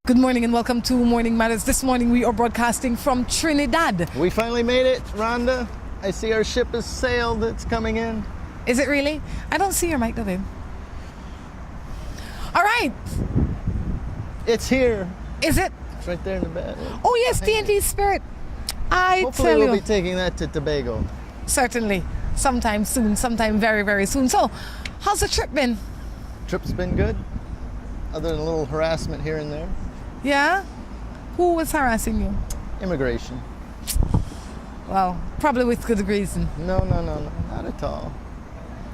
Good morning and welcome to Morning Matters. This morning we are broadcasting from Trinidad. We finally made it, Rhonda. I see our ship has sailed. It's coming in. Is it really? I don't see your mic though, babe. All right. It's here. Is it? It's right there in the bed. Oh yes, TNT Spirit. Hopefully tell we'll you. be taking that to Tobago. Certainly. Sometime soon. Sometime very, very soon. So, how's the trip been? Trip's been good, other than a little harassment here and there. Yeah? Who was harassing you? Immigration. Well, probably with good reason. No, not at all.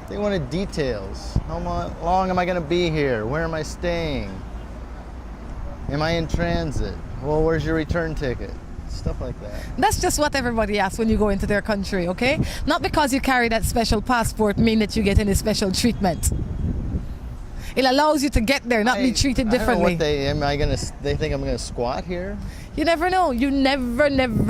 They wanted details. How long am I going to be here? Where am I staying? Am I in transit? Well, where's your return ticket? Stuff like that. That's just what everybody asks when you go into their country, okay? Not because you carry that special passport mean that you get any special treatment. It allows you to get there, not be treated differently. I don't know what they think I'm gonna squat here? You never know. You never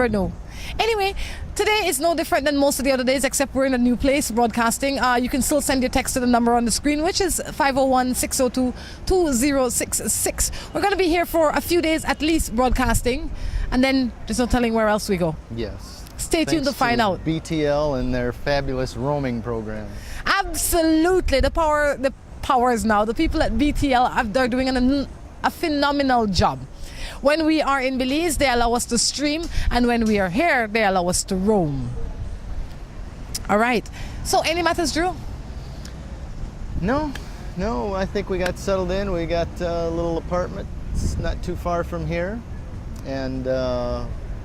know. Anyway, today is no different than most of the other days, except we're in a new place broadcasting. You can still send your text to the number on the screen, which is 501-602-2066. We're going to be here for a few days at least broadcasting, and then there's no telling where else we go. Yes. Stay tuned to find out. BTL and their fabulous roaming program. Absolutely. The powers now. The people at BTL, they're doing a phenomenal job. When we are in Belize, they allow us to stream, and when we are here, they allow us to roam. All right. So, any matters, Drew? No. I think we got settled in. We got a little apartment. It's not too far from here, and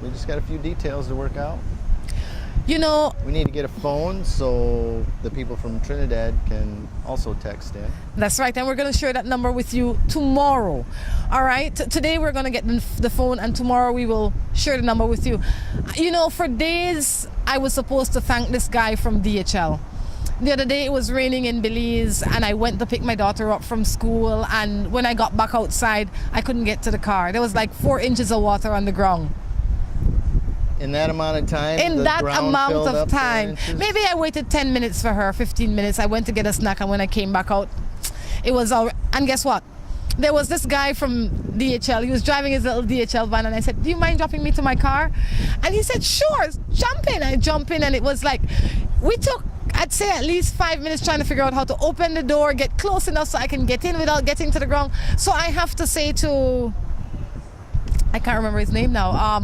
we just got a few details to work out. You know, we need to get a phone so the people from Trinidad can also text in. That's right, and we're going to share that number with you tomorrow. All right, today we're going to get the phone, and tomorrow we will share the number with you. You know, for days I was supposed to thank this guy from DHL. The other day it was raining in Belize, and I went to pick my daughter up from school, and when I got back outside I couldn't get to the car. There was like 4 inches of water on the ground. In that amount of time? In that amount of time. Maybe I waited 10 minutes for her, 15 minutes. I went to get a snack, and when I came back out, it was all. And guess what? There was this guy from DHL. He was driving his little DHL van, and I said, "Do you mind dropping me to my car?" And he said, "Sure, jump in." I jump in, and it was like, we took, I'd say, at least 5 minutes trying to figure out how to open the door, get close enough so I can get in without getting to the ground. So I have to say to, I can't remember his name now,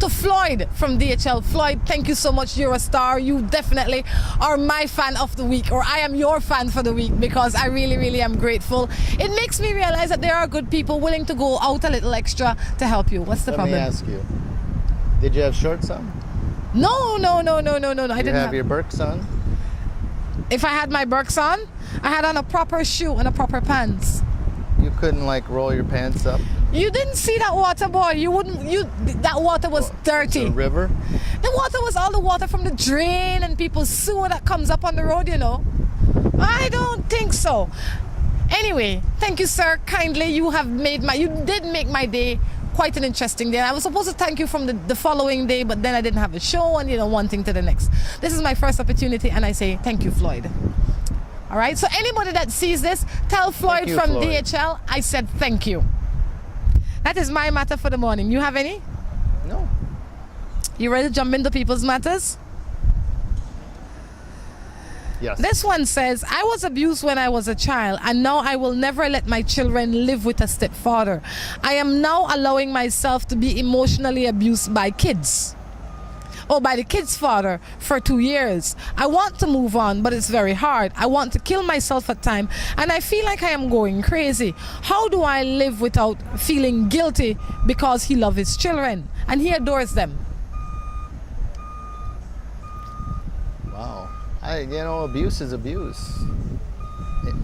to Floyd from DHL. Floyd, thank you so much. You're a star. You definitely are my fan of the week, or I am your fan for the week, because I really, really am grateful. It makes me realize that there are good people willing to go out a little extra to help you. What's the problem? Let me ask you, did you have shorts on? No. I didn't have your Birks on? If I had my Birks on, I had on a proper shoe and a proper pants. You couldn't like roll your pants up? You didn't see that water, boy. That water was dirty. The river? The water was all the water from the drain and people's sewer that comes up on the road, you know. I don't think so. Anyway, thank you, sir. Kindly, you did make my day quite an interesting day. And I was supposed to thank you from the following day, but then I didn't have a show, and one thing to the next. This is my first opportunity, and I say thank you, Floyd. All right, so anybody that sees this, tell Floyd from DHL I said thank you. That is my matter for the morning. You have any? No. You ready to jump into people's matters? Yes. This one says, I was abused when I was a child, and now I will never let my children live with a stepfather. I am now allowing myself to be emotionally abused by kids. By the kid's father for 2 years. I want to move on, but it's very hard. I want to kill myself at times, and I feel like I am going crazy. How do I live without feeling guilty because he loves his children and he adores them? Wow. Abuse is abuse.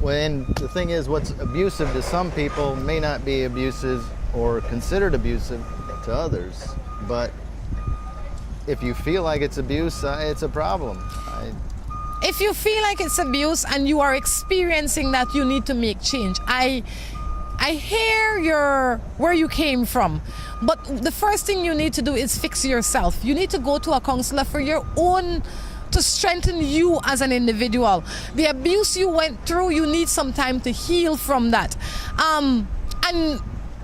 When the thing is, what's abusive to some people may not be abusive or considered abusive to others, but if you feel like it's abuse, it's a problem. If you feel like it's abuse and you are experiencing that, you need to make change. I hear where you came from, but the first thing you need to do is fix yourself. You need to go to a counselor for your own, to strengthen you as an individual. The abuse you went through, you need some time to heal from that. And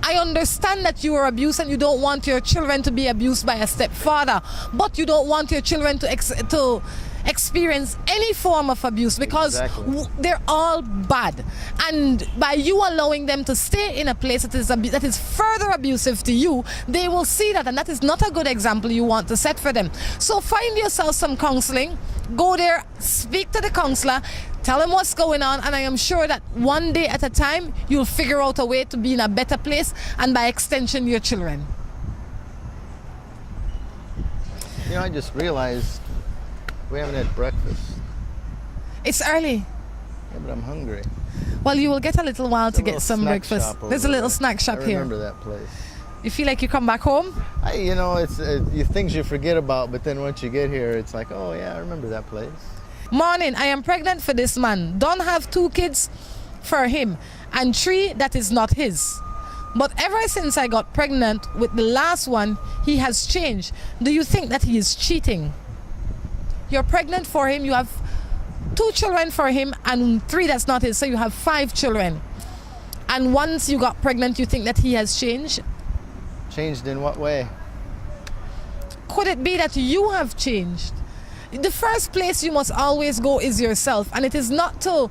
I understand that you are abused and you don't want your children to be abused by a stepfather, but you don't want your children to experience any form of abuse, because they're all bad. And by you allowing them to stay in a place that is further abusive to you, they will see that, and that is not a good example you want to set for them. So find yourself some counseling, go there, speak to the counselor, tell them what's going on, and I am sure that one day at a time you'll figure out a way to be in a better place, and by extension your children. You know, I just realized we haven't had breakfast. It's early. Yeah, but I'm hungry. Well, you will get a little while to get some breakfast. There's a little snack shop here. I remember that place. You feel like you come back home? You know, it's things you forget about, but then once you get here, it's like, oh yeah, I remember that place. Morning, I am pregnant for this man. Don't have 2 kids for him and 3 that is not his. But ever since I got pregnant with the last one, he has changed. Do you think that he is cheating? You're pregnant for him, you have 2 children for him and 3 that's not his, so you have 5 children. And once you got pregnant, you think that he has changed? Changed in what way? Could it be that you have changed? The first place you must always go is yourself, and it is not to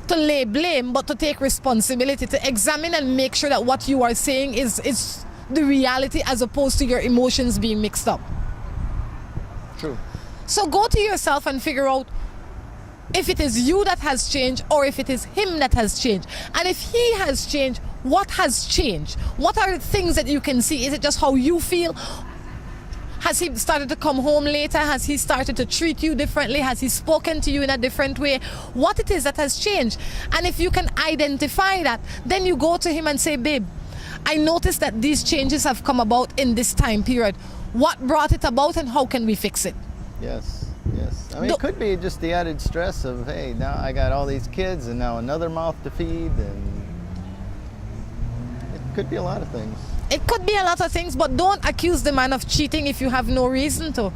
lay blame, but to take responsibility, to examine and make sure that what you are saying is the reality as opposed to your emotions being mixed up. True. So go to yourself and figure out if it is you that has changed or if it is him that has changed. And if he has changed, what has changed? What are the things that you can see? Is it just how you feel? Has he started to come home later? Has he started to treat you differently? Has he spoken to you in a different way? What it is that has changed? And if you can identify that, then you go to him and say, babe, I noticed that these changes have come about in this time period. What brought it about and how can we fix it? Yes, yes. I mean, it could be just the added stress of, hey, now I got all these kids and now another mouth to feed, and it could be a lot of things. It could be a lot of things, but don't accuse the man of cheating if you have no reason to.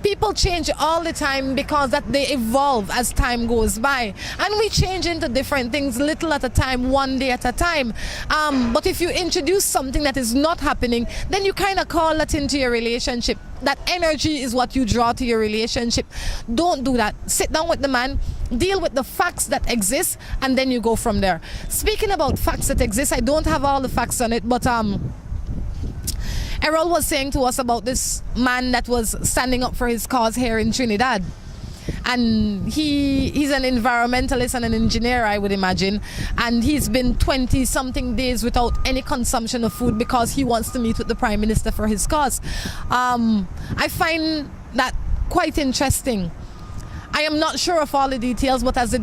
People change all the time because that they evolve as time goes by, and we change into different things little at a time, one day at a time. But if you introduce something that is not happening, then you kind of call that into your relationship. That energy is what you draw to your relationship. Don't do that. Sit down with the man, deal with the facts that exist, and then you go from there. Speaking about facts that exist, I don't have all the facts on it, but Errol was saying to us about this man that was standing up for his cause here in Trinidad. And he's an environmentalist and an engineer, I would imagine. And he's been 20-something days without any consumption of food because he wants to meet with the Prime Minister for his cause. I find that quite interesting. I am not sure of all the details, but as the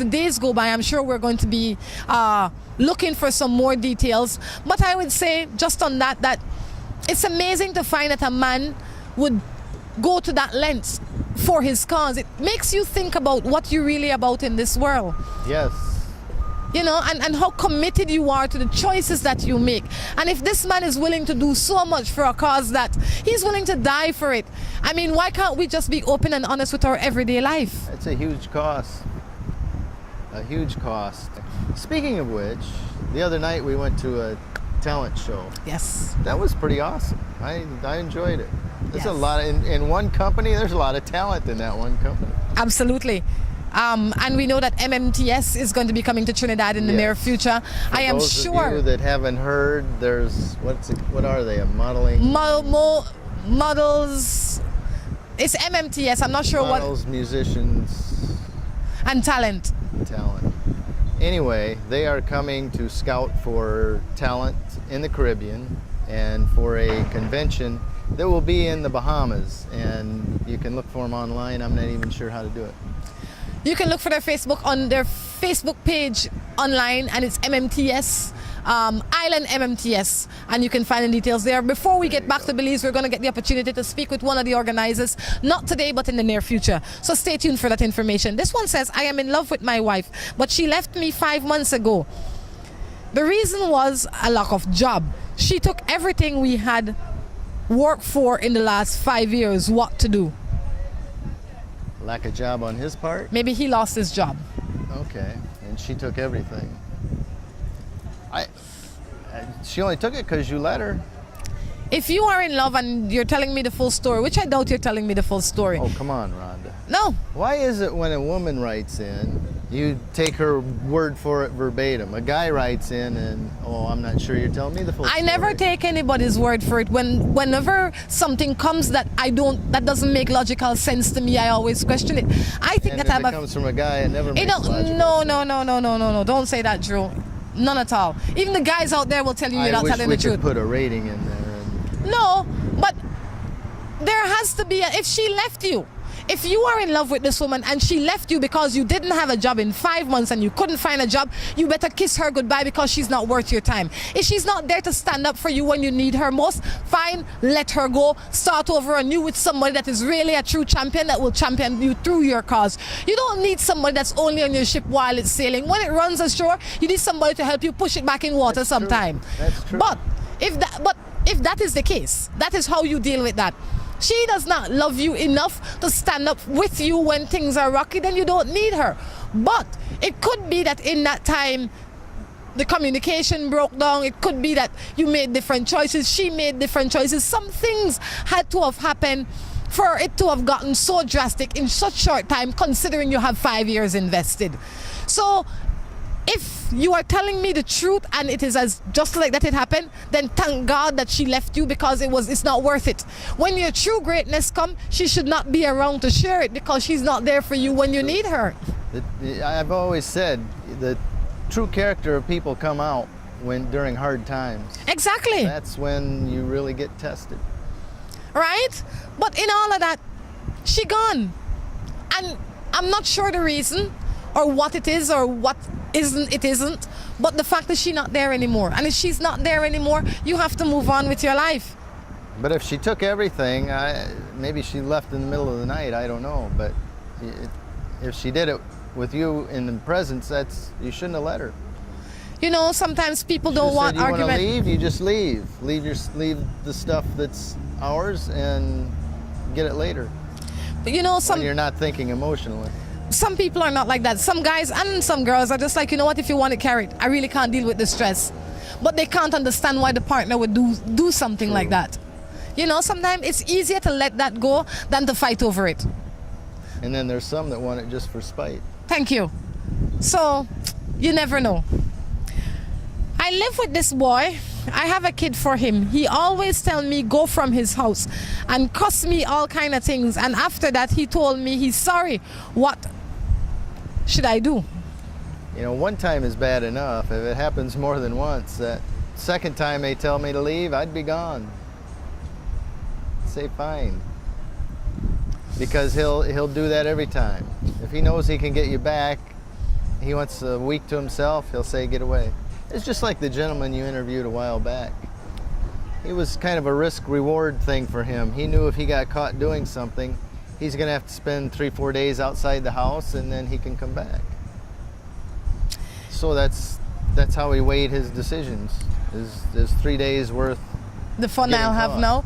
days go by, I'm sure we're going to be looking for some more details. But I would say just on that it's amazing to find that a man would go to that length for his cause. It makes you think about what you're really about in this world. Yes. You know, and how committed you are to the choices that you make. And if this man is willing to do so much for a cause that he's willing to die for it, I mean, why can't we just be open and honest with our everyday life? It's a huge cost. A huge cost. Speaking of which, the other night we went to a talent show. Yes. That was pretty awesome. I enjoyed it. There's Yes. a lot in one company. There's a lot of talent in that one company. Absolutely. And we know that MMTS is going to be coming to Trinidad in the near future. For I am those sure. of you that haven't heard, there's what are they? A modeling Models. It's MMTS. I'm not sure models, musicians, and talent. Anyway, they are coming to scout for talent in the Caribbean and for a convention that will be in the Bahamas. And you can look for them online. I'm not even sure how to do it. You can look for their Facebook page online, and it's MMTS, Island MMTS, and you can find the details there. Before we get back to Belize, we're going to get the opportunity to speak with one of the organizers, not today, but in the near future. So stay tuned for that information. This one says, I am in love with my wife, but she left me 5 months ago. The reason was a lack of job. She took everything we had worked for in the last 5 years. What to do? Lack of job on his part? Maybe he lost his job. Okay, and she took everything. She only took it because you let her. If you are in love and you're telling me the full story, which I doubt you're telling me the full story. Oh, come on, Rhonda. No. Why is it when a woman writes in, you take her word for it verbatim? A guy writes in and, oh, I'm not sure you're telling me the full story. I never take anybody's word for it. Whenever something comes that doesn't make logical sense to me, I always question it. I think and that if it comes from a guy, it never makes logical sense. No. Don't say that, Drew. None at all. Even the guys out there will tell you you're not telling the truth. I wish we could put a rating in there. No, but there has to be if she left you. If you are in love with this woman and she left you because you didn't have a job in 5 months and you couldn't find a job, you better kiss her goodbye because she's not worth your time. If she's not there to stand up for you when you need her most, fine, let her go. Start over anew with somebody that is really a true champion that will champion you through your cause. You don't need somebody that's only on your ship while it's sailing. When it runs ashore, you need somebody to help you push it back in water sometime. That's true. But if that is the case, that is how you deal with that. She does not love you enough to stand up with you when things are rocky, then you don't need her. But it could be that in that time, the communication broke down. It could be that you made different choices. She made different choices. Some things had to have happened for it to have gotten so drastic in such short time, considering you have 5 years invested. So if you are telling me the truth and it is as just like that it happened, then thank God that she left you because it's not worth it. When your true greatness comes, she should not be around to share it because she's not there for you when you need her. I've always said the true character of people come out during hard times. Exactly. That's when you really get tested. Right? But in all of that, she gone. And I'm not sure the reason or what it is or what isn't, but the fact that she's not there anymore. And if she's not there anymore, you have to move on with your life. But if she took everything, maybe she left in the middle of the night, I don't know. But if she did it with you in the presence, you shouldn't have let her. You know, sometimes people don't want argument. You want to leave, you just leave. Leave the stuff that's ours and get it later. But you know, when you're not thinking emotionally. Some people are not like that. Some guys and some girls are just like, you know what, if you want it, carry it. I really can't deal with the stress. But they can't understand why the partner would do something like that. You know, sometimes it's easier to let that go than to fight over it. And then there's some that want it just for spite. Thank you. So, you never know. I live with this boy. I have a kid for him. He always tell me go from his house and cuss me all kind of things. And after that, he told me he's sorry. What should I do? You know, one time is bad enough. If it happens more than once, that second time they tell me to leave, I'd be gone. Say fine. Because he'll do that every time. If he knows he can get you back, he wants a week to himself, he'll say get away. It's just like the gentleman you interviewed a while back. It was kind of a risk-reward thing for him. He knew if he got caught doing something, he's going to have to spend 3-4 days outside the house and then he can come back. So that's how he weighed his decisions. Is 3 days worth the fun I'll have now?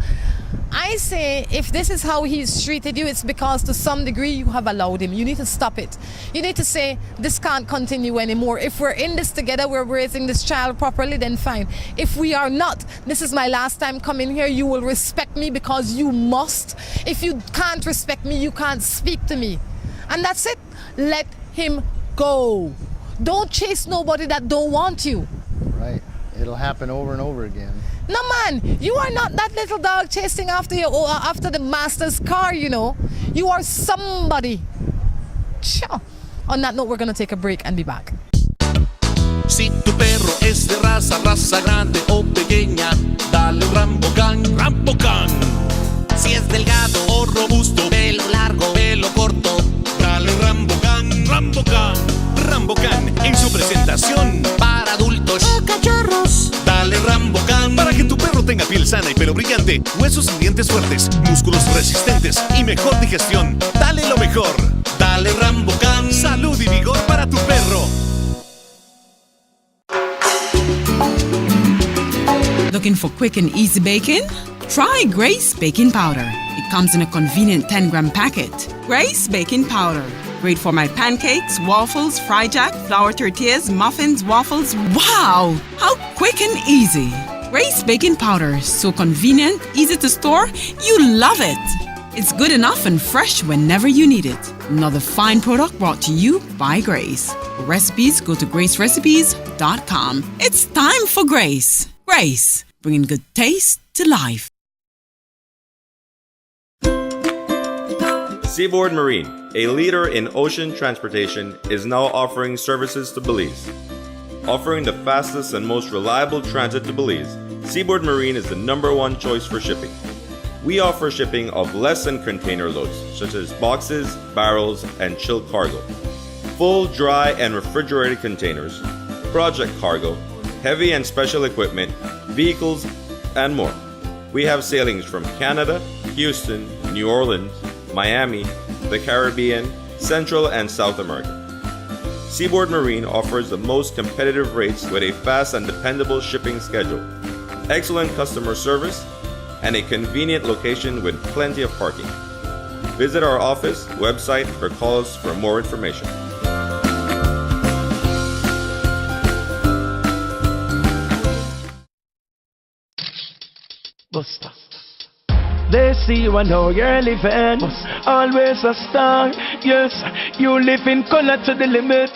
I say if this is how he's treated you, it's because to some degree you have allowed him. You need to stop it. You need to say this can't continue anymore. If we're in this together, we're raising this child properly, then fine. If we are not, this is my last time coming here, you will respect me because you must. If you can't respect me, you can't speak to me. And that's it. Let him go. Don't chase nobody that don't want you. Right. It'll happen over and over again. No, man, you are not that little dog chasing after the master's car, you know. You are somebody. Sure. On that note, we're going to take a break and be back. Si tu perro es de raza grande o pequeña, dale Rambocan, Rambocan. Si es delgado o robusto, pelo largo, pelo corto, dale Rambocan, Rambocan. Rambocan en su presentación para adultos o cachorros. Dale Rambocan para que tu perro tenga piel sana y pelo brillante, huesos y dientes fuertes, músculos resistentes y mejor digestión. Dale lo mejor. Dale Rambocan. Salud y vigor para tu perro. Looking for quick and easy baking? Try Grace Baking Powder. It comes in a convenient 10-gram packet. Grace Baking Powder. Great for my pancakes, waffles, fry jack, flour tortillas, muffins, waffles. Wow! How quick and easy. Grace baking powder, so convenient, easy to store. You love it. It's good enough and fresh whenever you need it. Another fine product brought to you by Grace. For recipes, go to gracerecipes.com. It's time for Grace. Grace, bringing good taste to life. Seaboard Marine, a leader in ocean transportation, is now offering services to Belize. Offering the fastest and most reliable transit to Belize, Seaboard Marine is the #1 choice for shipping. We offer shipping of less than container loads, such as boxes, barrels, and chilled cargo. Full, dry, and refrigerated containers, project cargo, heavy and special equipment, vehicles, and more. We have sailings from Canada, Houston, New Orleans, Miami, the Caribbean, Central and South America. Seaboard Marine offers the most competitive rates with a fast and dependable shipping schedule, excellent customer service, and a convenient location with plenty of parking. Visit our office, website, or call us for more information. Buster. They see you and how you're living. Always a star. Yes, you live in color to the limit.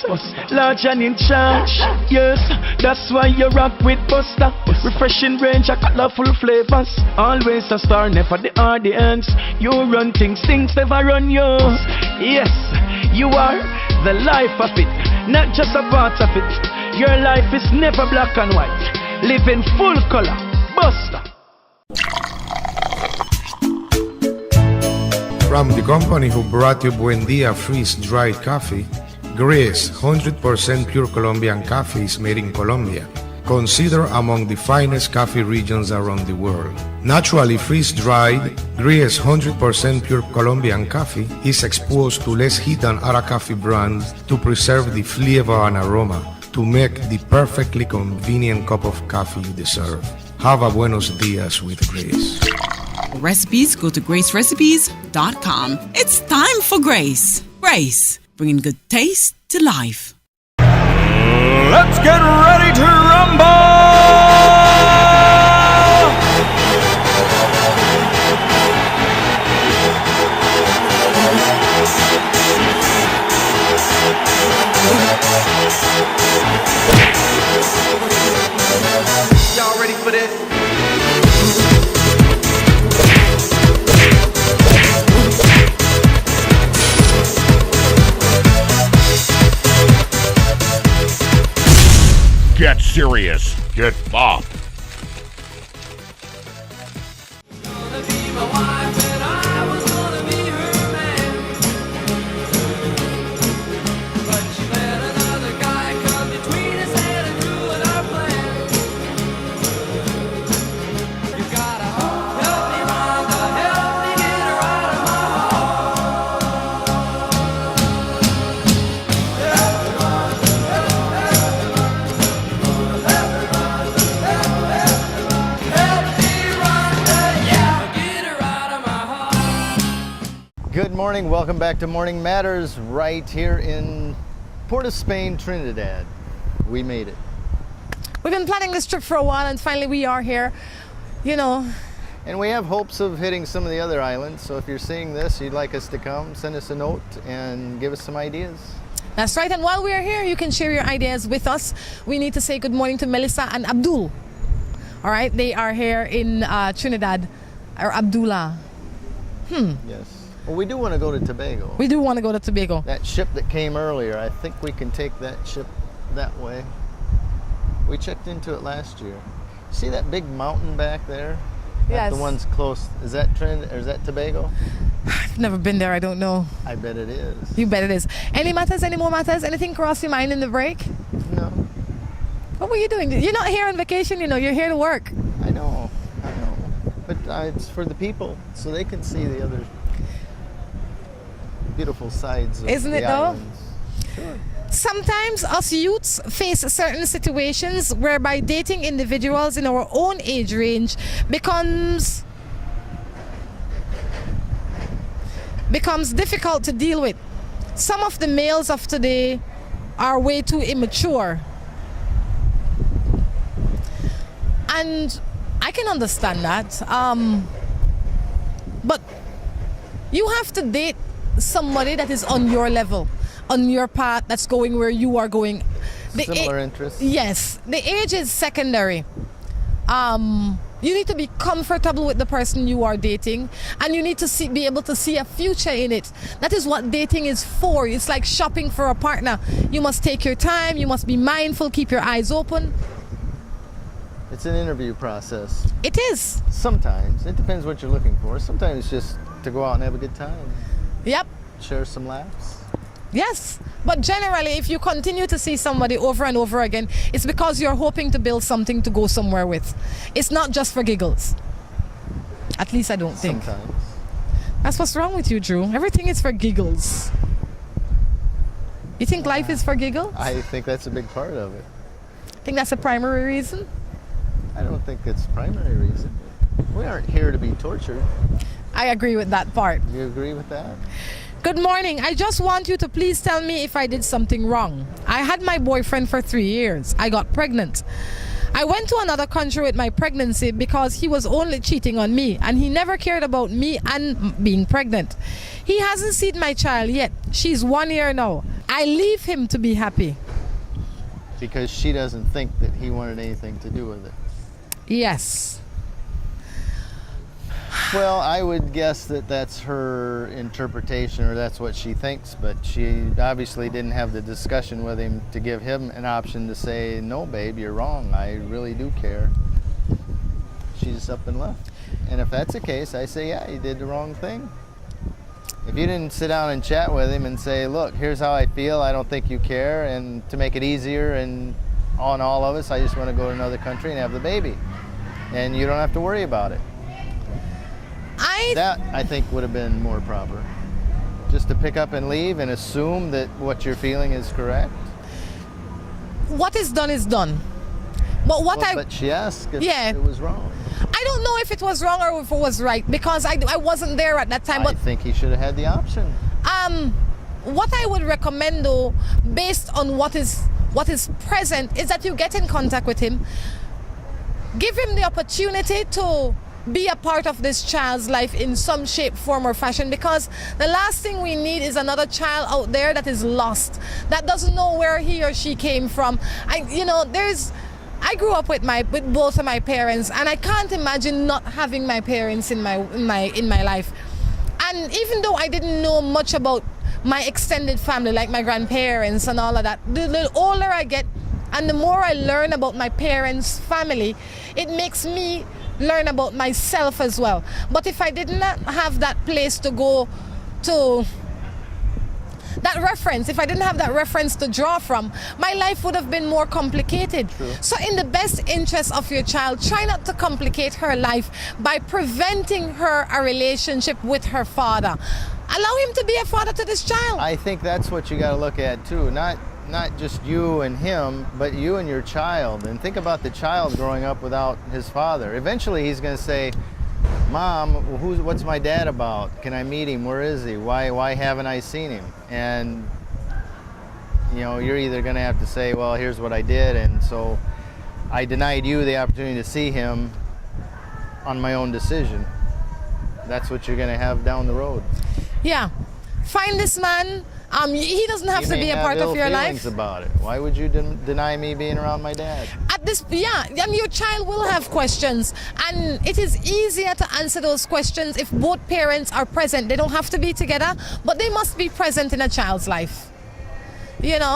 Large and in charge. Yes, that's why you rock with Buster. Refreshing range of colorful flavors. Always a star, never the audience. You run things never run you. Yes, you are the life of it, not just a part of it. Your life is never black and white. Live in full color. Buster. From the company who brought you Buendia freeze-dried coffee, Gris 100% pure Colombian coffee is made in Colombia, considered among the finest coffee regions around the world. Naturally freeze-dried, Gris 100% pure Colombian coffee is exposed to less heat than other coffee brands to preserve the flavor and aroma to make the perfectly convenient cup of coffee you deserve. Have a buenos dias with Gris. For recipes, go to gracerecipes.com. It's time for Grace. Grace, bringing good taste to life. Let's get ready to rumble! Y'all ready for this? Get serious. Get bopped. Good morning, welcome back to Morning Matters right here in Port of Spain, Trinidad. We made it. We've been planning this trip for a while and finally we are here, you know. And we have hopes of hitting some of the other islands, so if you're seeing this, you'd like us to come, send us a note and give us some ideas. That's right, and while we are here, you can share your ideas with us. We need to say good morning to Melissa and Abdul. All right, they are here in Trinidad, or Abdullah. Yes. Well, we do want to go to Tobago. We do want to go to Tobago. That ship that came earlier, I think we can take that ship that way. We checked into it last year. See that big mountain back there? Yes. The one's close. Is that Trinidad or is that Tobago? I've never been there, I don't know. I bet it is. You bet it is. Any more matters? Anything cross your mind in the break? No. What were you doing? You're not here on vacation, you know, you're here to work. I know. But it's for the people, so they can see the other beautiful sides of Isn't the it though? islands. Sure. Sometimes us youths face certain situations whereby dating individuals in our own age range becomes difficult to deal with. some of the males of today are way too immature. And I can understand that. But you have to date somebody that is on your level, on your path, that's going where you are going. Similar interests. Yes, the age is secondary. You need to be comfortable with the person you are dating, and you need to be able to see a future in it. That is what dating is for. It's like shopping for a partner. You must take your time, you must be mindful, keep your eyes open. It's an interview process. It is. Sometimes. It depends what you're looking for. Sometimes it's just to go out and have a good time. Yep. Share some laughs. Yes, but generally, if you continue to see somebody over and over again, it's because you're hoping to build something to go somewhere with. It's not just for giggles. At least I don't think. Sometimes. That's what's wrong with you, Drew. Everything is for giggles. You think life is for giggles? I think that's a big part of it. Think that's a primary reason? I don't think it's the primary reason. We aren't here to be tortured. I agree with that part. You agree with that? Good morning. I just want you to please tell me if I did something wrong. I had my boyfriend for 3 years. I got pregnant. I went to another country with my pregnancy because he was only cheating on me, and he never cared about me and being pregnant. He hasn't seen my child yet. She's 1 year now. I leave him to be happy. Because she doesn't think that he wanted anything to do with it. Yes. Well, I would guess that that's her interpretation, or that's what she thinks, but she obviously didn't have the discussion with him to give him an option to say, no, babe, you're wrong. I really do care. She just up and left. And if that's the case, I say, yeah, you did the wrong thing. If you didn't sit down and chat with him and say, look, here's how I feel, I don't think you care, and to make it easier and on all of us, I just want to go to another country and have the baby. And you don't have to worry about it. That, I think, would have been more proper. Just to pick up and leave and assume that what you're feeling is correct. What is done is done. But but she asked if it was wrong. I don't know if it was wrong or if it was right, because I wasn't there at that time. I think he should have had the option. What I would recommend, though, based on what is present, is that you get in contact with him. Give him the opportunity to be a part of this child's life in some shape, form, or fashion, because the last thing we need is another child out there that is lost, that doesn't know where he or she came from. I grew up with both of my parents, and I can't imagine not having my parents in my life. And even though I didn't know much about my extended family, like my grandparents and all of that, the older I get and the more I learn about my parents' family, it makes me learn about myself as well. But if I did not have that place to go to, that reference, if I didn't have that reference to draw from, my life would have been more complicated. True. So in the best interest of your child, try not to complicate her life by preventing her a relationship with her father. Allow him to be a father to this child. I think that's what you got to look at too. Not just you and him, but you and your child. And think about the child growing up without his father. Eventually he's going to say, Mom, what's my dad about? Can I meet him? Where is he? Why haven't I seen him? And you're either going to have to say, well, here's what I did, and so I denied you the opportunity to see him on my own decision. That's what you're going to have down the road. Yeah. Find this man. He doesn't have to be a part of your life. About it. Why would you deny me being around my dad? And your child will have questions, and it is easier to answer those questions if both parents are present. They don't have to be together, but they must be present in a child's life. And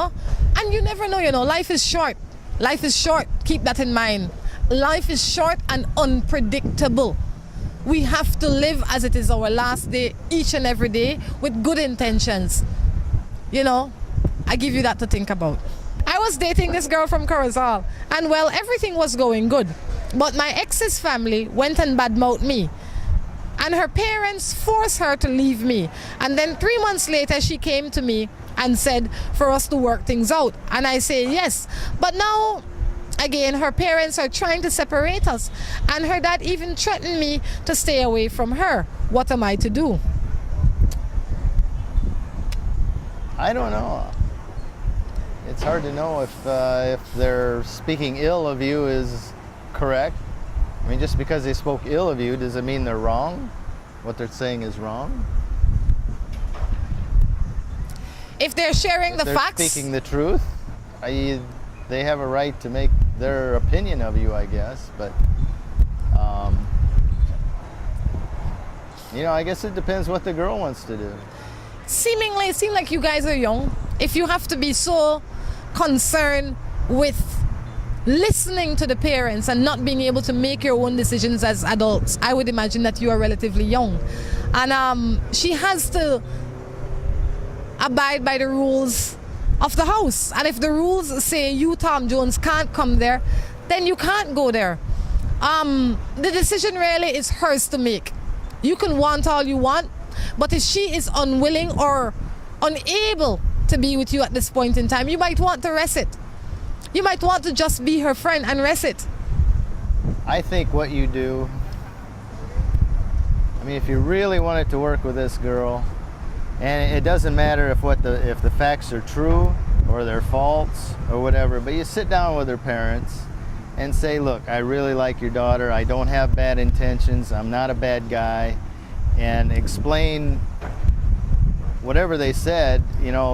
you never know. Life is short. Life is short. Keep that in mind. Life is short and unpredictable. We have to live as it is our last day, each and every day, with good intentions. I give you that to think about. I was dating this girl from Corozal, and well, everything was going good. But my ex's family went and badmouthed me, and her parents forced her to leave me. And then 3 months later, she came to me and said for us to work things out. And I say yes. But now, again, her parents are trying to separate us, and her dad even threatened me to stay away from her. What am I to do? I don't know. It's hard to know if they're speaking ill of you is correct. I mean, just because they spoke ill of you, does it mean they're wrong? What they're saying is wrong? If they're sharing If the they're facts, speaking the truth, they have a right to make their opinion of you, I guess. But, I guess it depends what the girl wants to do. seemingly, it seems like you guys are young. If you have to be so concerned with listening to the parents and not being able to make your own decisions as adults, I would imagine that you are relatively young. And she has to abide by the rules of the house. And if the rules say you, Tom Jones, can't come there, then you can't go there. The decision really is hers to make. You can want all you want, but if she is unwilling or unable to be with you at this point in time, you might want to rest it. You might want to just be her friend and rest it. I think what you do, I mean, if you really wanted to work with this girl, and it doesn't matter if the facts are true or they're false or whatever, but you sit down with her parents and say, look, I really like your daughter. I don't have bad intentions. I'm not a bad guy. And explain whatever they said,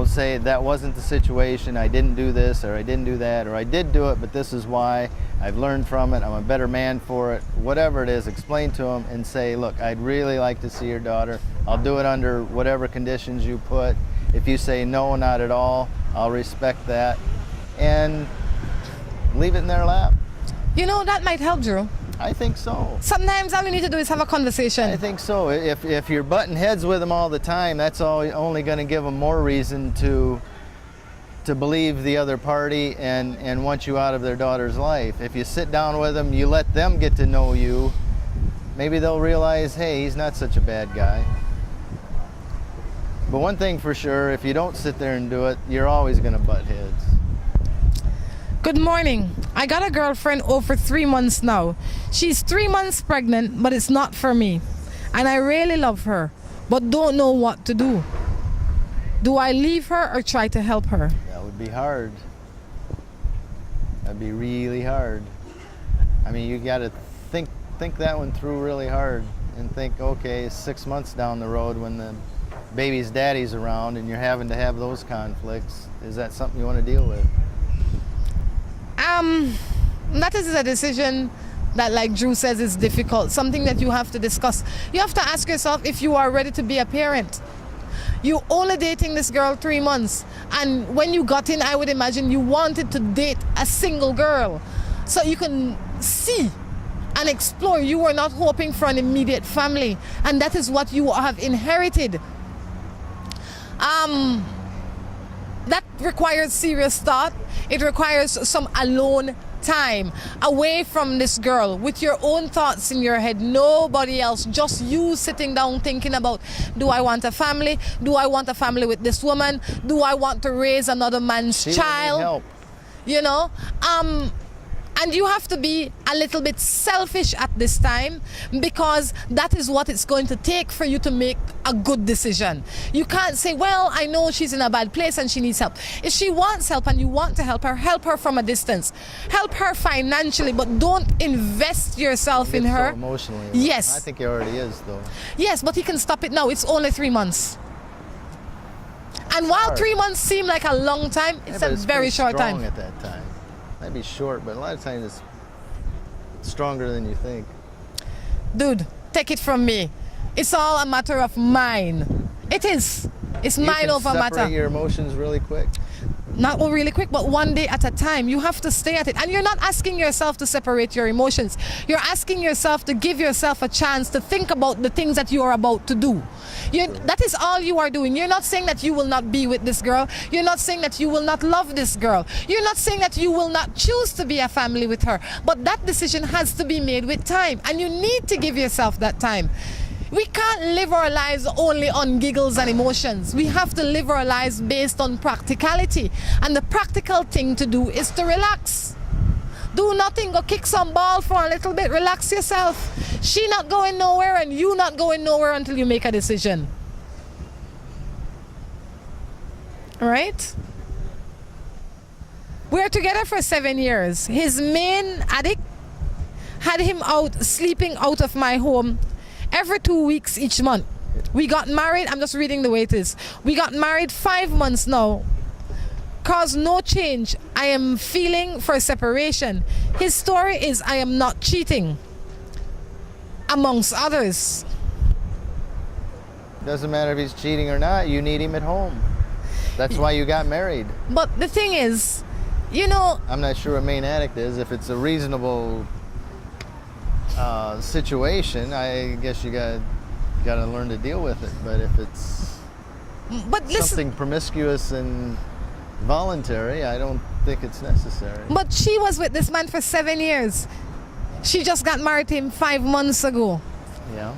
say that wasn't the situation. I didn't do this or I didn't do that, or I did do it, but this is why. I've learned from it. I'm a better man for it. Whatever it is, explain to them and say, look, I'd really like to see your daughter. I'll do it under whatever conditions you put. If you say no, not at all, I'll respect that. And leave it in their lap. That might help, Drew. I think so. Sometimes all you need to do is have a conversation. I think so. If you're butting heads with them all the time, that's only going to give them more reason to believe the other party and want you out of their daughter's life. If you sit down with them, you let them get to know you, maybe they'll realize, hey, he's not such a bad guy. But one thing for sure, if you don't sit there and do it, you're always going to butt heads. Good morning. I got a girlfriend over 3 months now. She's 3 months pregnant, but it's not for me. And I really love her, but don't know what to do. Do I leave her or try to help her? That would be hard. That'd be really hard. I mean, you got to think that one through really hard and think, okay, 6 months down the road when the baby's daddy's around and you're having to have those conflicts, is that something you want to deal with? That is a decision that, like Drew says, is difficult. Something that you have to discuss. You have to ask yourself if you are ready to be a parent. You only dating this girl 3 months, and when you got in, I would imagine you wanted to date a single girl, so you can see and explore. You were not hoping for an immediate family, and that is what you have inherited. That requires serious thought. It requires some alone time away from this girl with your own thoughts in your head, nobody else, just you sitting down thinking about, do I want a family? Do I want a family with this woman? Do I want to raise another man's child? And you have to be a little bit selfish at this time, because that is what it's going to take for you to make a good decision. You can't say, well, I know she's in a bad place and she needs help. If she wants help and you want to help her from a distance. Help her financially, but don't invest yourself in her. So emotionally. Yes. I think he already is, though. Yes, but he can stop it now. It's only 3 months. And while 3 months seem like a long time, it's a very short time. At that time. Might be short, but a lot of times it's stronger than you think. Dude, take it from me. It's all a matter of mind. It is. It's mind over matter. You can separate your emotions really quick. Not really quick, but one day at a time. You have to stay at it. And you're not asking yourself to separate your emotions. You're asking yourself to give yourself a chance to think about the things that you are about to do. That is all you are doing. You're not saying that you will not be with this girl. You're not saying that you will not love this girl. You're not saying that you will not choose to be a family with her. But that decision has to be made with time. And you need to give yourself that time. We can't live our lives only on giggles and emotions. We have to live our lives based on practicality. And the practical thing to do is to relax. Do nothing, go kick some ball for a little bit, relax yourself. She not going nowhere and you not going nowhere until you make a decision. right? We're together for 7 years. His main addict had him out sleeping out of my home every 2 weeks each month. We got married, I'm just reading the way it is. We got married 5 months now. Cause no change. I am feeling for separation. His story is I am not cheating, amongst others. Doesn't matter if he's cheating or not, you need him at home. That's why you got married. But the thing is, you know, I'm not sure what main addict is. If it's a reasonable situation, I guess you got to learn to deal with it. But if it's something promiscuous and voluntary, I don't think it's necessary. But she was with this man for 7 years. She just got married to him 5 months ago. Yeah.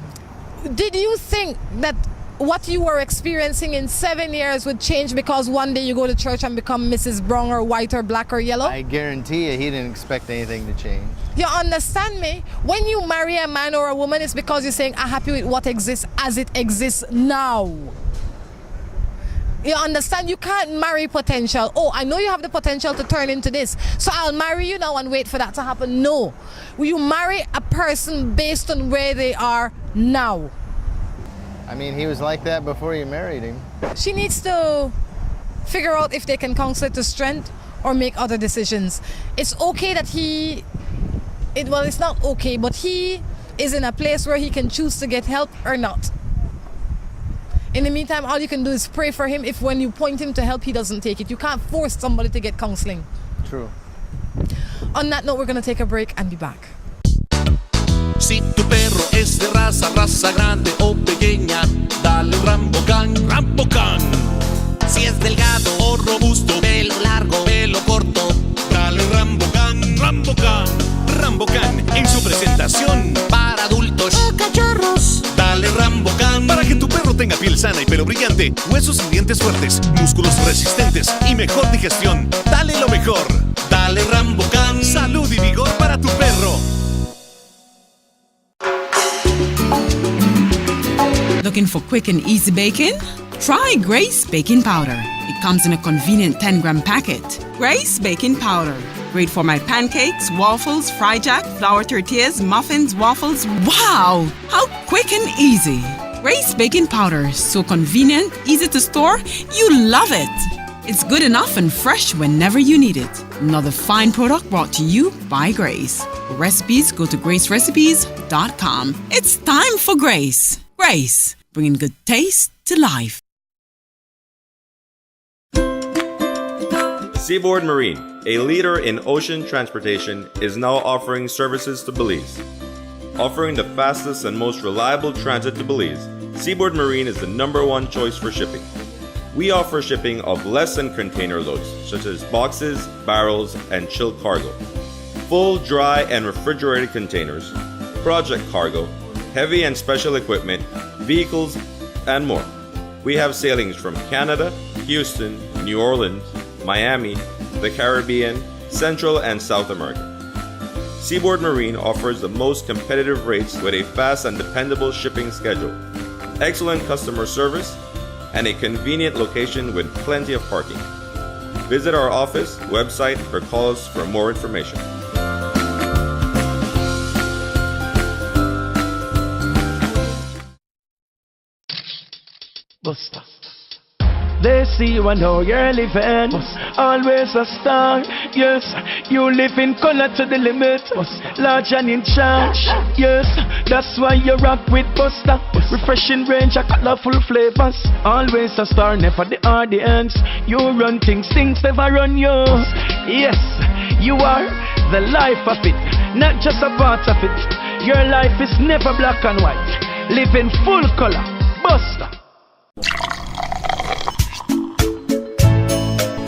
Did you think that what you were experiencing in 7 years would change because one day you go to church and become Mrs. Brown or white or black or yellow? I guarantee you he didn't expect anything to change. You understand me? When you marry a man or a woman, it's because you're saying, I'm happy with what exists as it exists now. You understand? You can't marry potential. Oh, I know you have the potential to turn into this, so I'll marry you now and wait for that to happen. No. You marry a person based on where they are now. I mean, he was like that before you married him. She needs to figure out if they can counsel to strength or make other decisions. It's okay that it's not okay, but he is in a place where he can choose to get help or not. In the meantime, all you can do is pray for him if when you point him to help, he doesn't take it. You can't force somebody to get counseling. True. On that note, we're going to take a break and be back. Si tu perro es de raza grande o pequeña, dale Rambocan, Rambocan. Si es delgado o robusto, pelo largo, pelo corto, dale Rambocan, Rambocan. Rambocan en su presentación para adultos o cachorros. Dale Rambocan para que tu perro tenga piel sana y pelo brillante, huesos y dientes fuertes, músculos resistentes y mejor digestión. Dale lo mejor. Dale Rambocan. Salud y vigor para tu perro. Looking for quick and easy baking? Try Grace Baking Powder. It comes in a convenient 10-gram packet. Grace Baking Powder. Great for my pancakes, waffles, fry jack, flour tortillas, muffins, waffles. Wow! How quick and easy. Grace Baking Powder. So convenient, easy to store. You love it. It's good enough and fresh whenever you need it. Another fine product brought to you by Grace. For recipes, go to gracerecipes.com. It's time for Grace. Grace, bringing good taste to life. Seaboard Marine, a leader in ocean transportation, is now offering services to Belize. Offering the fastest and most reliable transit to Belize, Seaboard Marine is the #1 choice for shipping. We offer shipping of less than container loads, such as boxes, barrels, and chilled cargo, full, dry, and refrigerated containers, project cargo, heavy and special equipment, vehicles, and more. We have sailings from Canada, Houston, New Orleans, Miami, the Caribbean, Central and South America. Seaboard Marine offers the most competitive rates with a fast and dependable shipping schedule, excellent customer service, and a convenient location with plenty of parking. Visit our office, website, or call us for more information. Buster. They see you and know you're living. Always a star. Yes, you live in color to the limit. Large and in charge. Yes, that's why you rock with Buster. Refreshing range of colorful flavors. Always a star, never the audience. You run things never run you. Yes, you are the life of it, not just a part of it. Your life is never black and white. Live in full color. Buster.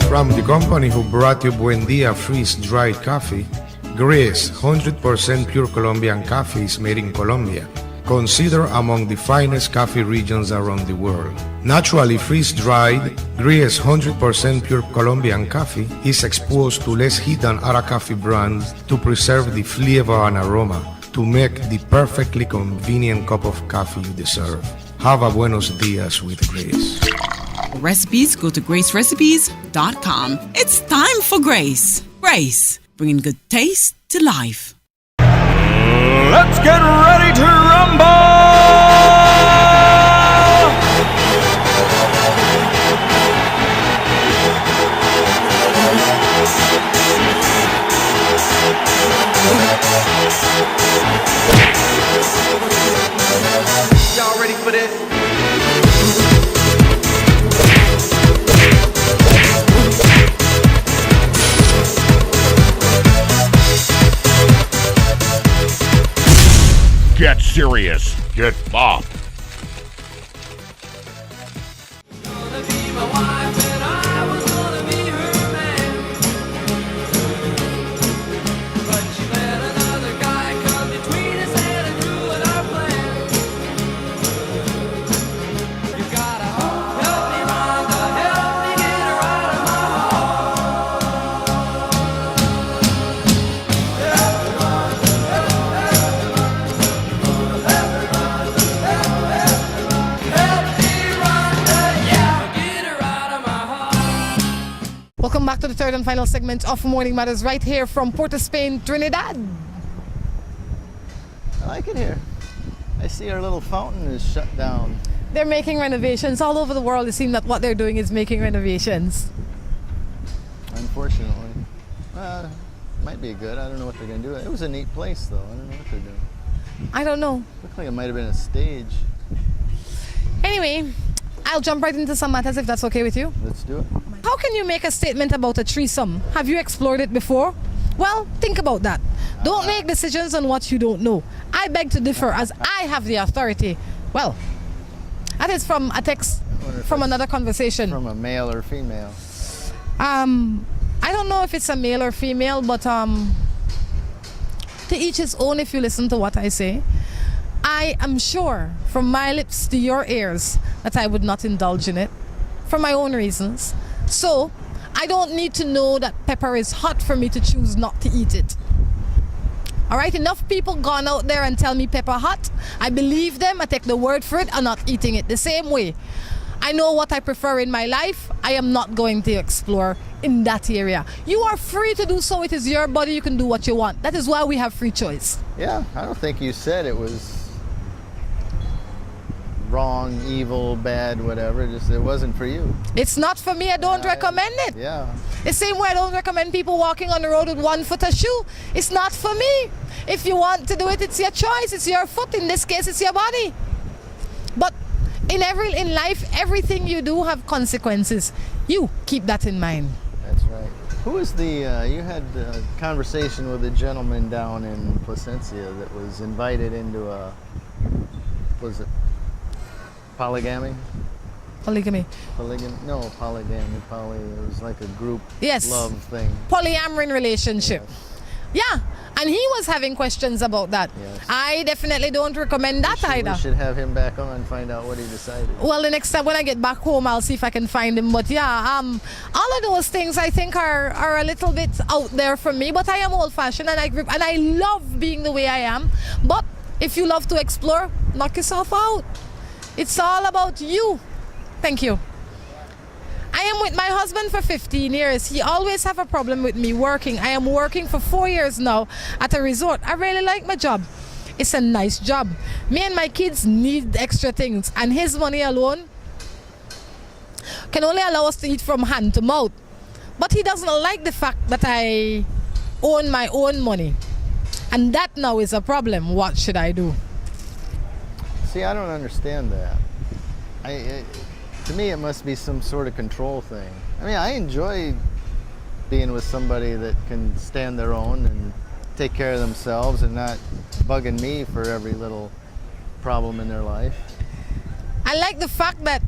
From the company who brought you Buendia freeze-dried coffee, Gris 100% pure Colombian coffee is made in Colombia, considered among the finest coffee regions around the world. Naturally freeze-dried, Gris 100% pure Colombian coffee is exposed to less heat than other coffee brands to preserve the flavor and aroma to make the perfectly convenient cup of coffee you deserve. Have a buenos dias with Gris. For recipes, go to gracerecipes.com. It's time for Grace. Grace, bringing good taste to life. Let's get ready to rumble! Y'all ready for this? Get serious. Get bopped. Welcome back to the third and final segment of Morning Matters right here from Port of Spain, Trinidad. I like it here. I see our little fountain is shut down. They're making renovations all over the world. It seems that what they're doing is making renovations. Unfortunately. Might be good. I don't know what they're going to do. It was a neat place, though. I don't know what they're doing. I don't know. Looked like it might have been a stage. Anyway, I'll jump right into some matters if that's okay with you. Let's do it. How can you make a statement about a threesome? Have you explored it before? Well, think about that. Don't make decisions on what you don't know. I beg to differ as I have the authority. Well, that is from a text from another conversation. From a male or female? I don't know if it's a male or female, but to each his own if you listen to what I say. I am sure from my lips to your ears that I would not indulge in it for my own reasons. So, I don't need to know that pepper is hot for me to choose not to eat it. Alright, enough people gone out there and tell me pepper hot. I believe them, I take the word for it, I'm not eating it the same way. I know what I prefer in my life. I am not going to explore in that area. You are free to do so. It is your body. You can do what you want. That is why we have free choice. Yeah, I don't think you said it was wrong, evil, bad, whatever. Just it wasn't for you. It's not for me. I don't recommend it. Yeah. The same way I don't recommend people walking on the road with 1 foot of shoe. It's not for me. If you want to do it, it's your choice. It's your foot. In this case, it's your body. But in life, everything you do have consequences. You keep that in mind. That's right. Who was you had a conversation with a gentleman down in Placencia that was invited into was it polygamy? Polygamy. No, polygamy. It was like a group yes. love thing. Polyamory relationship. Yes. Yeah. And he was having questions about that. Yes. I definitely don't recommend that either. We should have him back on and find out what he decided. Well, the next time when I get back home, I'll see if I can find him. But yeah, all of those things I think are a little bit out there for me. But I am old-fashioned and I love being the way I am. But if you love to explore, knock yourself out. It's all about you. Thank you. I am with my husband for 15 years. He always have a problem with me working. I am working for 4 years now at a resort. I really like my job. It's a nice job. Me and my kids need extra things, and his money alone can only allow us to eat from hand to mouth. But he doesn't like the fact that I own my own money. And that now is a problem. What should I do? See, I don't understand that. To me, it must be some sort of control thing. I mean, I enjoy being with somebody that can stand their own and take care of themselves and not bugging me for every little problem in their life. I like the fact that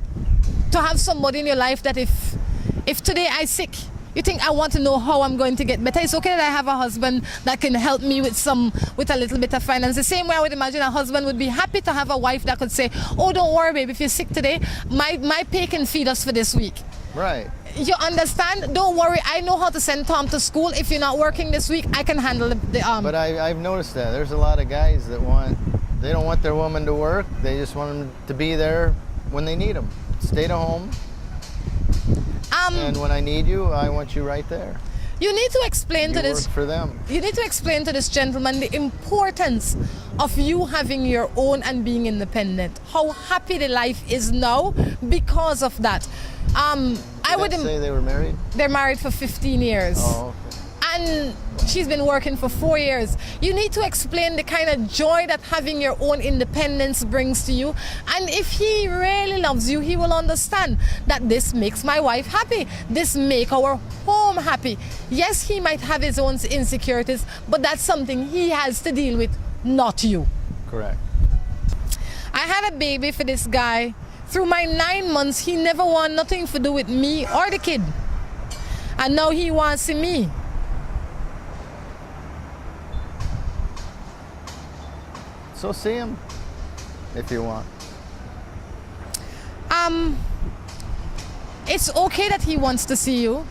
to have somebody in your life that if today I'm sick, you think I want to know how I'm going to get better. It's okay that I have a husband that can help me with a little bit of finance. The same way I would imagine a husband would be happy to have a wife that could say, oh, don't worry, babe, if you're sick today, my pay can feed us for this week. Right. You understand? Don't worry, I know how to send Tom to school. If you're not working this week, I can handle the But I've noticed that. There's a lot of guys that they don't want their woman to work. They just want them to be there when they need them. Stay at home And when I need you, I want you right there. You need to explain to You this work for them. You need to explain to this gentleman the importance of you having your own and being independent. How happy the life is now because of that. I would say they were married. They're married for 15 years. Oh, okay. And she's been working for 4 years. You need to explain the kind of joy that having your own independence brings to you. And if he really loves you, he will understand that this makes my wife happy. This makes our home happy. Yes, he might have his own insecurities, but that's something he has to deal with, not you. Correct. I had a baby for this guy. Through my 9 months, he never wanted nothing to do with me or the kid. And now he wants me. So see him if you want. It's okay that he wants to see you,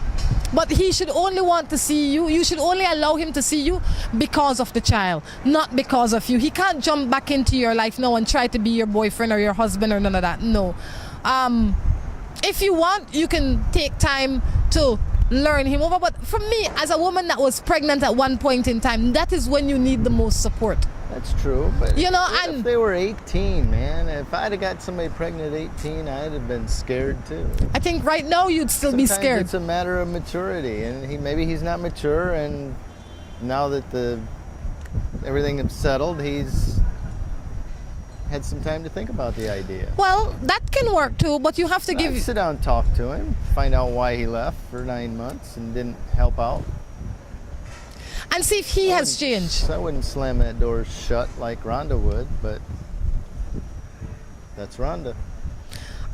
but he should only want to see you. You should only allow him to see you because of the child, not because of you. He can't jump back into your life now and try to be your boyfriend or your husband or none of that. No. If you want, you can take time to learn him over. But for me, as a woman that was pregnant at one point in time, that is when you need the most support. That's true, but you know, what and if they were 18, man? If I'd have got somebody pregnant at 18, I'd have been scared too. I think right now you'd still be scared. It's a matter of maturity, and maybe he's not mature, and now that everything is settled, he's had some time to think about the idea. Well, that can work too, but you have to I'd sit down and talk to him, find out why he left for 9 months and didn't help out. And see if he has changed. I wouldn't slam that door shut like Rhonda would, but that's Rhonda.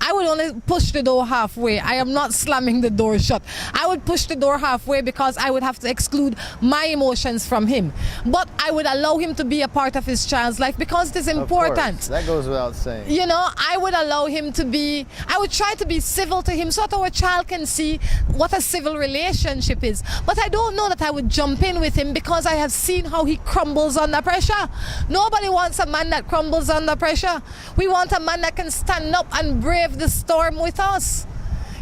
I would only push the door halfway. I am not slamming the door shut. I would push the door halfway because I would have to exclude my emotions from him. But I would allow him to be a part of his child's life because it is important. Of course. That goes without saying. You know, I would allow him to be, I would try to be civil to him so that our child can see what a civil relationship is. But I don't know that I would jump in with him because I have seen how he crumbles under pressure. Nobody wants a man that crumbles under pressure. We want a man that can stand up and brave the storm with us.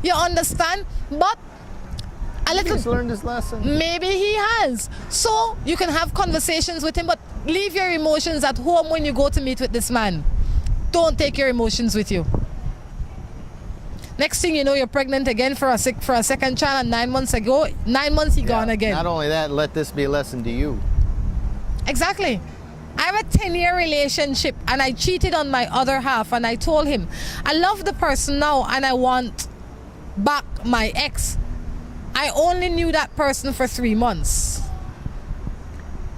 You understand? But a little. He's learned his lesson. Maybe he has. So you can have conversations with him, but leave your emotions at home when you go to meet with this man. Don't take your emotions with you. Next thing you know, you're pregnant again for a second child, and 9 months ago, 9 months he gone again. Not only that, let this be a lesson to you. Exactly. I have a 10-year relationship and I cheated on my other half, and I told him I love the person now and I want back my ex. I only knew that person for 3 months.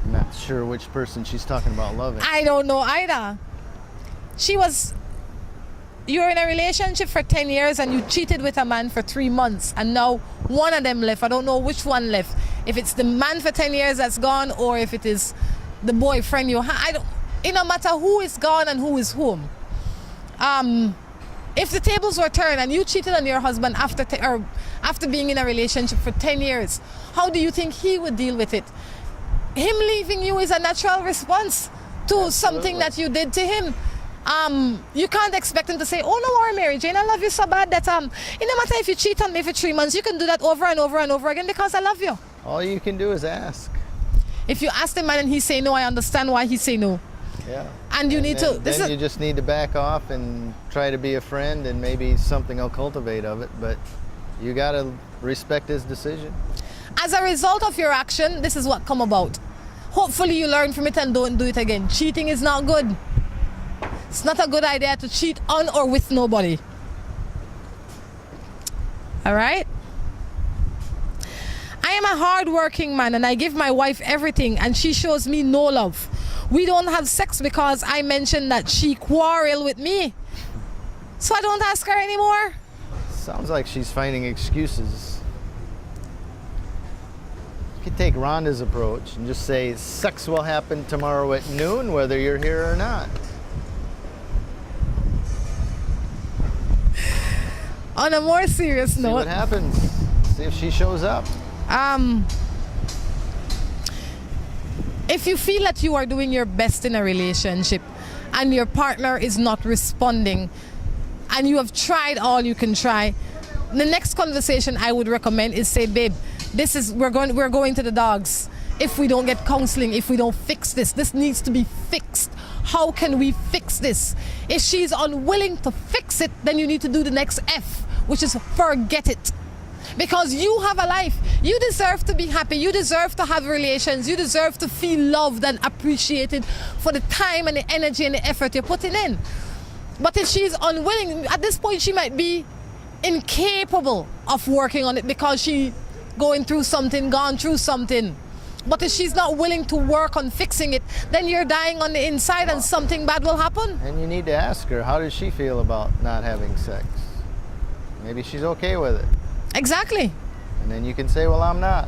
I'm not sure which person she's talking about loving. I don't know either. You're in a relationship for 10 years and you cheated with a man for 3 months, and now one of them left. I don't know which one left. If it's the man for 10 years that's gone, or if it is the boyfriend you have. It no matter who is gone and who is home. If the tables were turned and you cheated on your husband after being in a relationship for 10 years, how do you think he would deal with it? Him leaving you is a natural response to something that you did to him. You can't expect him to say, oh no worry Mary Jane, I love you so bad that it no matter if you cheat on me for 3 months, you can do that over and over and over again because I love you. All you can do is ask. If you ask the man and he say no, I understand why he say no. Yeah. And you need to. Then you just need to back off and try to be a friend, and maybe something will cultivate of it. But you gotta respect his decision. As a result of your action, this is what come about. Hopefully you learn from it and don't do it again. Cheating is not good. It's not a good idea to cheat on or with nobody. All right? I am a hard-working man and I give my wife everything and she shows me no love. We don't have sex because I mentioned that she quarreled with me. So I don't ask her anymore. Sounds like she's finding excuses. You could take Rhonda's approach and just say sex will happen tomorrow at noon whether you're here or not. On a more serious note. See what happens. See if she shows up. If you feel that you are doing your best in a relationship and your partner is not responding and you have tried all you can try, the next conversation I would recommend is say, babe, we're going to the dogs. If we don't get counseling, if we don't fix this needs to be fixed. How can we fix this? If she's unwilling to fix it, then you need to do the next F, which is forget it. Because you have a life. You deserve to be happy. You deserve to have relations. You deserve to feel loved and appreciated for the time and the energy and the effort you're putting in. But if she's unwilling, at this point she might be incapable of working on it because she gone through something. But if she's not willing to work on fixing it, then you're dying on the inside and something bad will happen. And you need to ask her, how does she feel about not having sex? Maybe she's okay with it. Exactly. And then you can say, well, I'm not.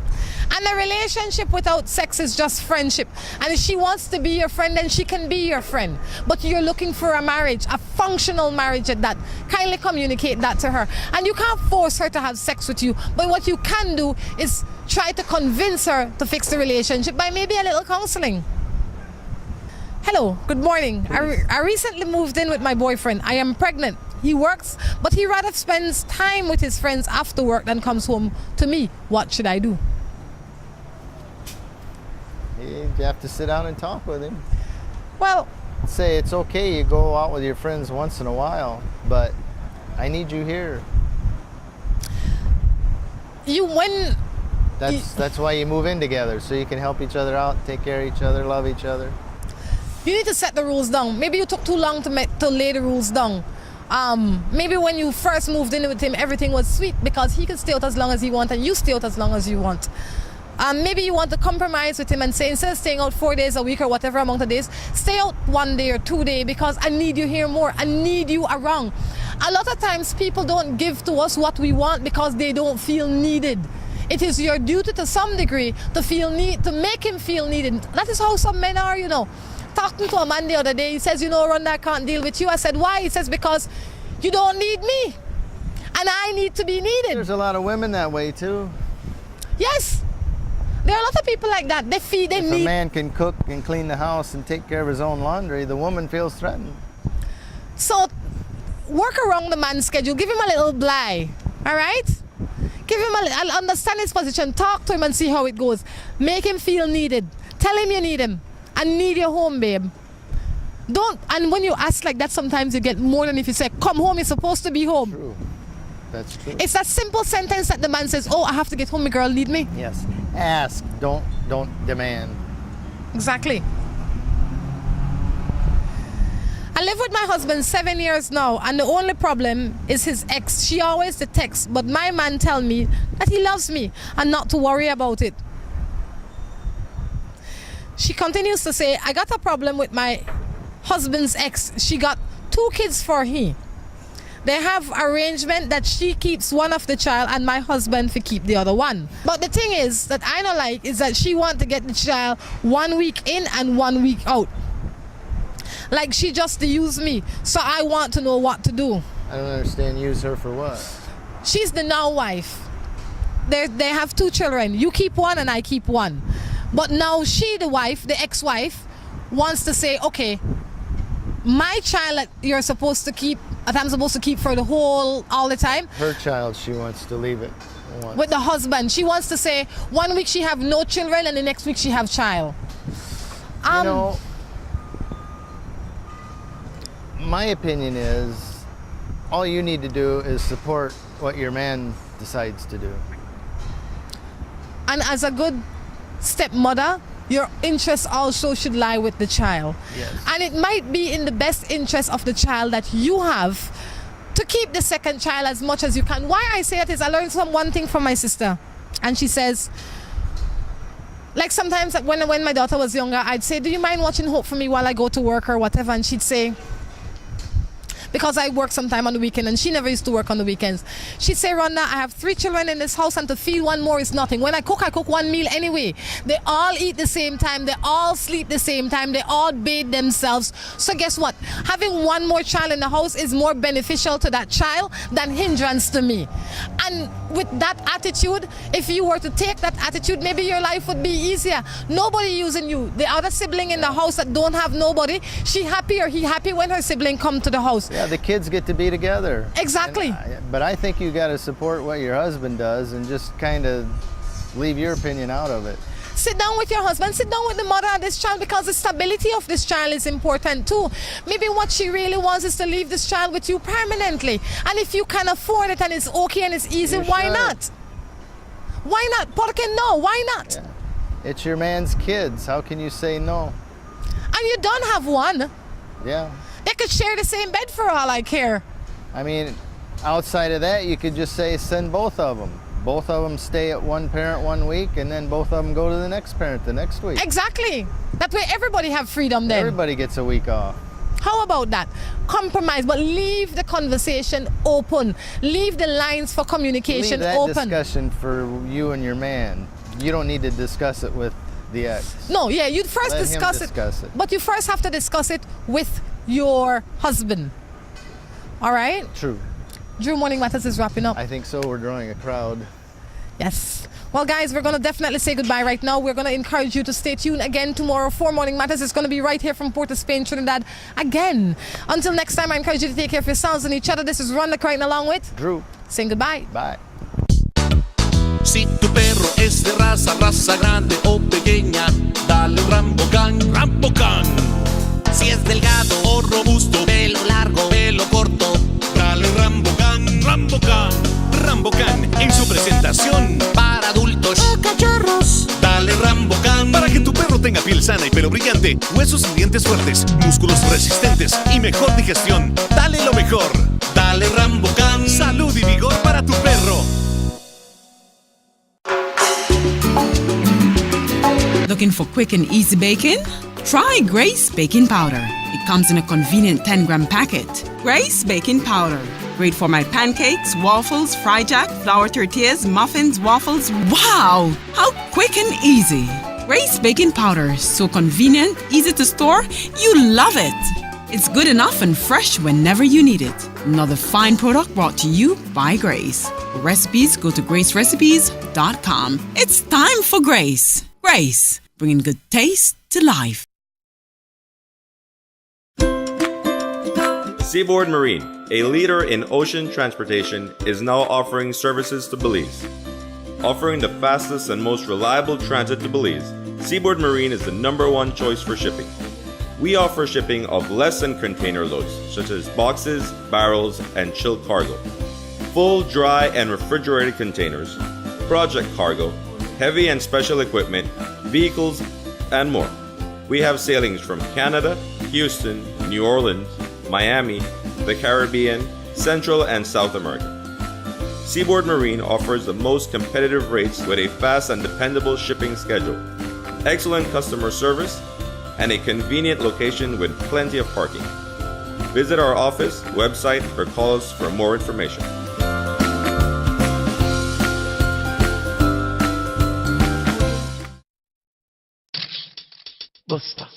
And a relationship without sex is just friendship. And if she wants to be your friend, then she can be your friend. But you're looking for a marriage, a functional marriage at that. Kindly communicate that to her. And you can't force her to have sex with you. But what you can do is try to convince her to fix the relationship by maybe a little counseling. Hello, good morning. I recently moved in with my boyfriend. I am pregnant. He works, but he rather spends time with his friends after work than comes home to me. What should I do? You have to sit down and talk with him. Well, say it's okay, you go out with your friends once in a while, but I need you here. That's why you move in together, so you can help each other out, take care of each other, love each other. You need to set the rules down. Maybe you took too long to lay the rules down. Maybe when you first moved in with him, everything was sweet because he could stay out as long as he wants and you stay out as long as you want. Maybe you want to compromise with him and say, instead of staying out 4 days a week or whatever amount of days, stay out 1 day or 2 days because I need you here more. I need you around. A lot of times people don't give to us what we want because they don't feel needed. It is your duty to some degree to make him feel needed. That is how some men are, you know. Talking to a man the other day, he says, you know, Rhonda, I can't deal with you. I said, why? He says, because you don't need me. And I need to be needed. There's a lot of women that way too. Yes. There are a lot of people like that. If a man can cook and clean the house and take care of his own laundry, the woman feels threatened. So work around the man's schedule. Give him a little bly. All right? Give him I'll understand his position. Talk to him and see how it goes. Make him feel needed. Tell him you need him. I need your home, babe. And when you ask like that, sometimes you get more than if you say, come home, you're supposed to be home. True. That's true. It's that simple sentence that the man says, oh, I have to get home, my girl need me. Yes. Ask, don't demand. Exactly. I live with my husband 7 years now, and the only problem is his ex. She always texts, but my man tell me that he loves me and not to worry about it. She continues to say, I got a problem with my husband's ex. She got 2 kids for him. They have arrangement that she keeps one of the child and my husband to keep the other one. But the thing is that I don't like is that she want to get the child 1 week in and 1 week out. Like she just to use me. So I want to know what to do. I don't understand. Use her for what? She's the now wife. They have 2 children. You keep one and I keep one. But now she, the wife, the ex-wife, wants to say, okay, my child that you're supposed to keep, that I'm supposed to keep for all the time. Her child, she wants to leave it. With the husband. She wants to say 1 week she have no children and the next week she have child. You know, my opinion is all you need to do is support what your man decides to do. And as a good stepmother, your interest also should lie with the child. Yes. And it might be in the best interest of the child that you have to keep the second child as much as you can. Why I say that is I learned one thing from my sister. And she says, like sometimes when my daughter was younger, I'd say, do you mind watching Hope for me while I go to work or whatever? And she'd say, because I work sometime on the weekend and she never used to work on the weekends. She'd say, Rhonda, I have 3 children in this house and to feed one more is nothing. When I cook 1 meal anyway. They all eat the same time. They all sleep the same time. They all bathe themselves. So guess what? Having 1 more child in the house is more beneficial to that child than hindrance to me. And with that attitude, if you were to take that attitude, maybe your life would be easier. Nobody using you. The other sibling in the house that don't have nobody, she happy or he happy when her sibling come to the house. Yeah, the kids get to be together. Exactly. But I think you got to support what your husband does and just kind of leave your opinion out of it. Sit down with your husband, sit down with the mother of this child, because the stability of this child is important too. Maybe what she really wants is to leave this child with you permanently. And if you can afford it and it's okay and it's easy, why not? Why not? Porque no, why not? Yeah. It's your man's kids. How can you say no? And you don't have one. Yeah. They could share the same bed for all I care. I mean, outside of that, you could just say send both of them. Both of them stay at one parent 1 week, and then both of them go to the next parent the next week. Exactly. That way everybody have freedom then. Everybody gets a week off. How about that? Compromise, but leave the conversation open. Leave the lines for communication Leave that open. discussion for you and your man. You don't need to discuss it with the ex. No, yeah, you'd first Let him discuss it. But you first have to discuss it with your husband. All right? True. Drew, Morning Matters is wrapping up. I think so. We're drawing a crowd. Yes. Well, guys, we're going to definitely say goodbye right now. We're going to encourage you to stay tuned again tomorrow for Morning Matters. It's going to be right here from Port of Spain, Trinidad, again. Until next time, I encourage you to take care of yourselves and each other. This is Rhonda Crichton along with Drew. Saying goodbye. Bye. Si tu perro es de raza grande o pequeña, dale un Rambocan, Rambocan. Si es delgado o robusto, pelo largo, pelo corto, dale un Rambocan, Rambocan. Rambocan en su presentación para adultos o cachorros. Dale Rambocan para que tu perro tenga piel sana y pelo brillante, huesos y dientes fuertes, músculos resistentes y mejor digestión. Dale lo mejor. Dale Rambocan. Salud y vigor para tu perro. Looking for quick and easy baking? Try Grace Baking Powder. It comes in a convenient 10-gram packet. Grace Baking Powder. Great for my pancakes, waffles, fry jack, flour tortillas, muffins, waffles. Wow! How quick and easy. Grace Baking Powder. So convenient, easy to store. You love it. It's good enough and fresh whenever you need it. Another fine product brought to you by Grace. For recipes, go to gracerecipes.com. It's time for Grace. Grace, bringing good taste to life. Seaboard Marine, a leader in ocean transportation, is now offering services to Belize. Offering the fastest and most reliable transit to Belize, Seaboard Marine is the #1 choice for shipping. We offer shipping of less than container loads, such as boxes, barrels, and chilled cargo, full, dry, and refrigerated containers, project cargo, heavy and special equipment, vehicles, and more. We have sailings from Canada, Houston, New Orleans, Miami, the Caribbean, Central and South America. Seaboard Marine offers the most competitive rates with a fast and dependable shipping schedule, excellent customer service, and a convenient location with plenty of parking. Visit our office, website, or call us for more information. Buster.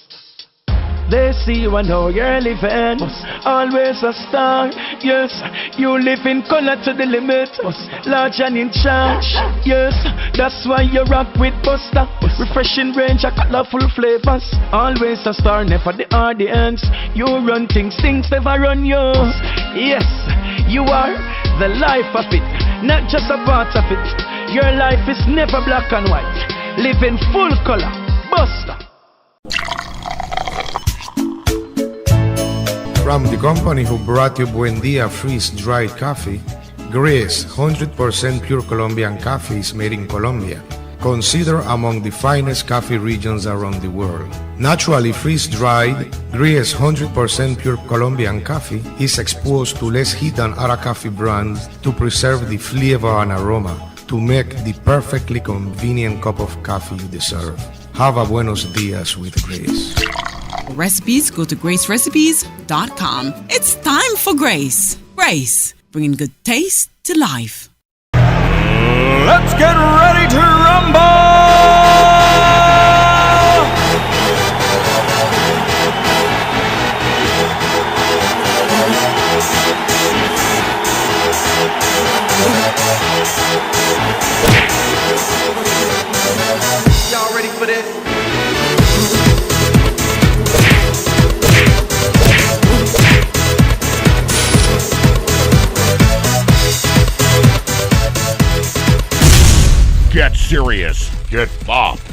They see you and how you're living. Always a star. Yes, you live in color to the limit. Large and in charge. Yes, that's why you rock with Buster. Refreshing range of colorful flavors. Always a star, never the audience. You run things never run you. Yes, you are the life of it, not just a part of it. Your life is never black and white. Live in full color. Buster. From the company who brought you Buen Dia freeze-dried coffee, Gris 100% pure Colombian coffee is made in Colombia, considered among the finest coffee regions around the world. Naturally freeze-dried, Gris 100% pure Colombian coffee is exposed to less heat than other coffee brands to preserve the flavor and aroma to make the perfectly convenient cup of coffee you deserve. Have a buenos dias with Gris. For recipes, go to gracerecipes.com. It's time for Grace. Grace, bringing good taste to life. Let's get ready to rumble! Y'all ready for this? serious. Get bopped.